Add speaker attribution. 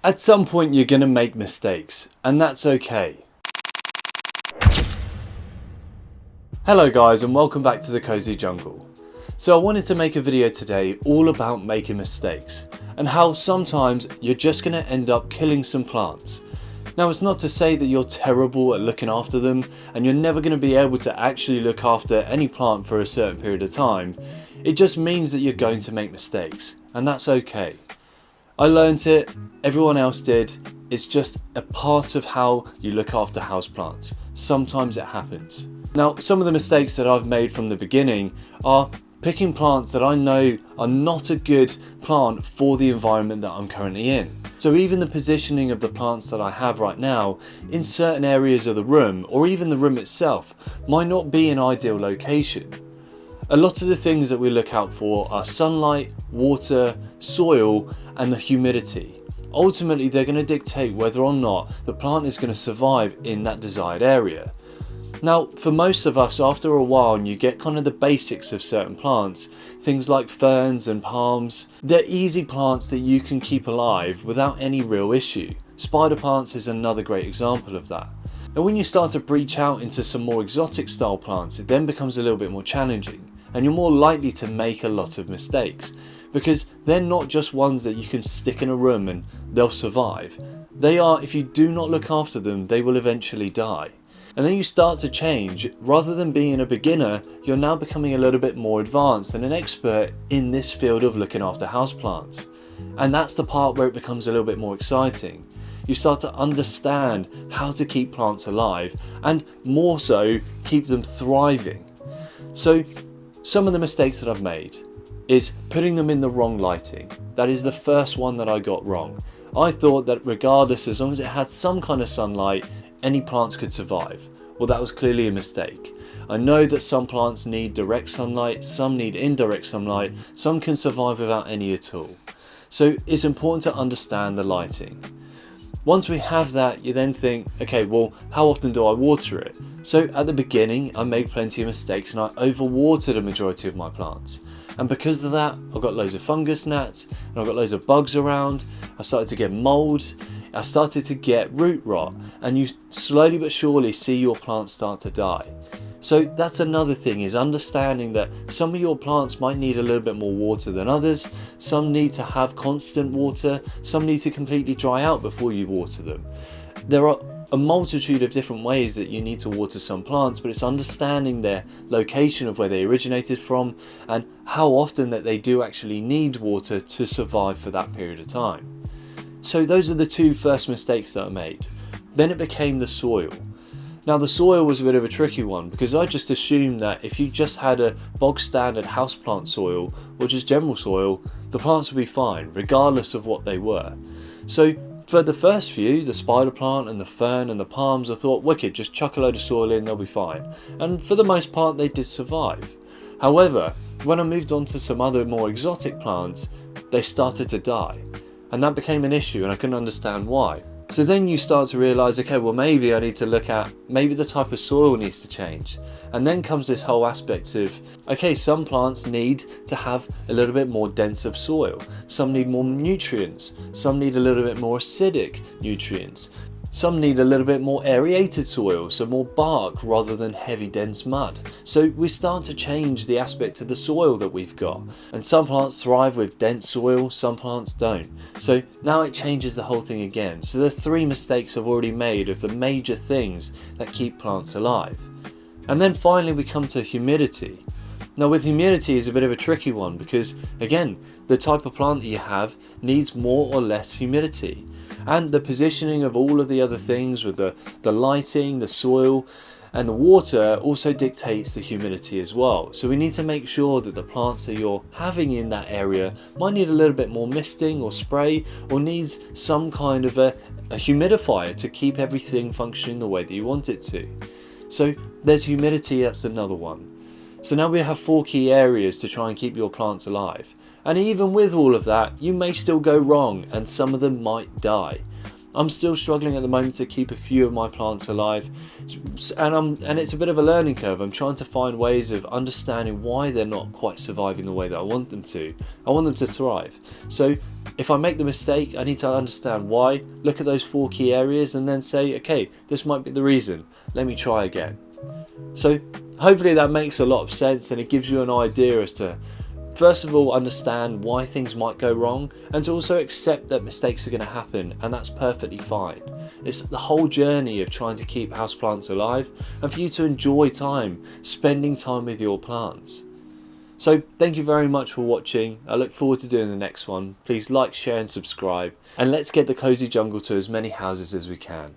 Speaker 1: At some point you're going to make mistakes, and that's okay. Hello guys, and welcome back to the Cozy Jungle. So I wanted to make a video today all about making mistakes and how sometimes you're just going to end up killing some plants. Now, it's not to say that you're terrible at looking after them and you're never going to be able to actually look after any plant for a certain period of time. It just means that you're going to make mistakes, and that's okay. I learned it, everyone else did. It's just a part of how you look after houseplants. Sometimes it happens. Now, some of the mistakes that I've made from the beginning are picking plants that I know are not a good plant for the environment that I'm currently in. So even the positioning of the plants that I have right now in certain areas of the room, or even the room itself, might not be an ideal location. A lot of the things that we look out for are sunlight, water, soil, and the humidity. Ultimately, they're going to dictate whether or not the plant is going to survive in that desired area. Now, for most of us, after a while, and you get kind of the basics of certain plants, things like ferns and palms, they're easy plants that you can keep alive without any real issue. Spider plants is another great example of that. And when you start to breach out into some more exotic style plants, it then becomes a little bit more challenging, and you're more likely to make a lot of mistakes because they're not just ones that you can stick in a room and they'll survive. They are, if you do not look after them, they will eventually die. And then you start to change. Rather than being a beginner, you're now becoming a little bit more advanced and an expert in this field of looking after houseplants. And that's the part where it becomes a little bit more exciting. You start to understand how to keep plants alive and more so keep them thriving. So some of the mistakes that I've made is putting them in the wrong lighting. That is the first one that I got wrong. I thought that regardless, as long as it had some kind of sunlight, any plants could survive. Well, that was clearly a mistake. I know that some plants need direct sunlight, some need indirect sunlight, some can survive without any at all. So it's important to understand the lighting. Once we have that, you then think, okay, well, how often do I water it? So at the beginning, I made plenty of mistakes and I overwatered a majority of my plants. And because of that, I got loads of fungus gnats and I got loads of bugs around. I started to get mold. I started to get root rot, and you slowly but surely see your plants start to die. So that's another thing, is understanding that some of your plants might need a little bit more water than others. Some need to have constant water, some need to completely dry out before you water them. There are a multitude of different ways that you need to water some plants, but it's understanding their location of where they originated from and how often that they do actually need water to survive for that period of time. So those are the two first mistakes that I made. Then it became the soil. Now the soil was a bit of a tricky one because I just assumed that if you just had a bog standard houseplant soil or just general soil, the plants would be fine regardless of what they were. So for the first few, the spider plant and the fern and the palms, I thought, wicked, just chuck a load of soil in, they'll be fine. And for the most part they did survive. However, when I moved on to some other more exotic plants, they started to die. And that became an issue and I couldn't understand why. So then you start to realise, okay, well maybe I need to look at, maybe the type of soil needs to change. And then comes this whole aspect of, okay, some plants need to have a little bit more dense of soil. Some need more nutrients. Some need a little bit more acidic nutrients. Some need a little bit more aerated soil, so more bark rather than heavy dense mud. So we start to change the aspect of the soil that we've got. And some plants thrive with dense soil, some plants don't. So now it changes the whole thing again. So there's 3 mistakes I've already made of the major things that keep plants alive. And then finally we come to humidity. Now with humidity is a bit of a tricky one because again, the type of plant that you have needs more or less humidity. And the positioning of all of the other things with the lighting, the soil and the water also dictates the humidity as well. So we need to make sure that the plants that you're having in that area might need a little bit more misting or spray or needs some kind of a humidifier to keep everything functioning the way that you want it to. So there's humidity, that's another one. So now we have 4 key areas to try and keep your plants alive. And even with all of that, you may still go wrong and some of them might die. I'm still struggling at the moment to keep a few of my plants alive, and it's a bit of a learning curve. I'm trying to find ways of understanding why they're not quite surviving the way that I want them to. I want them to thrive. So if I make the mistake, I need to understand why, look at those 4 key areas and then say, okay, this might be the reason, let me try again. So hopefully that makes a lot of sense, and it gives you an idea as to, first of all, understand why things might go wrong, and to also accept that mistakes are going to happen, and that's perfectly fine. It's the whole journey of trying to keep houseplants alive and for you to enjoy spending time with your plants. So thank you very much for watching. I look forward to doing the next one. Please like, share and subscribe, and let's get the Cozy Jungle to as many houses as we can.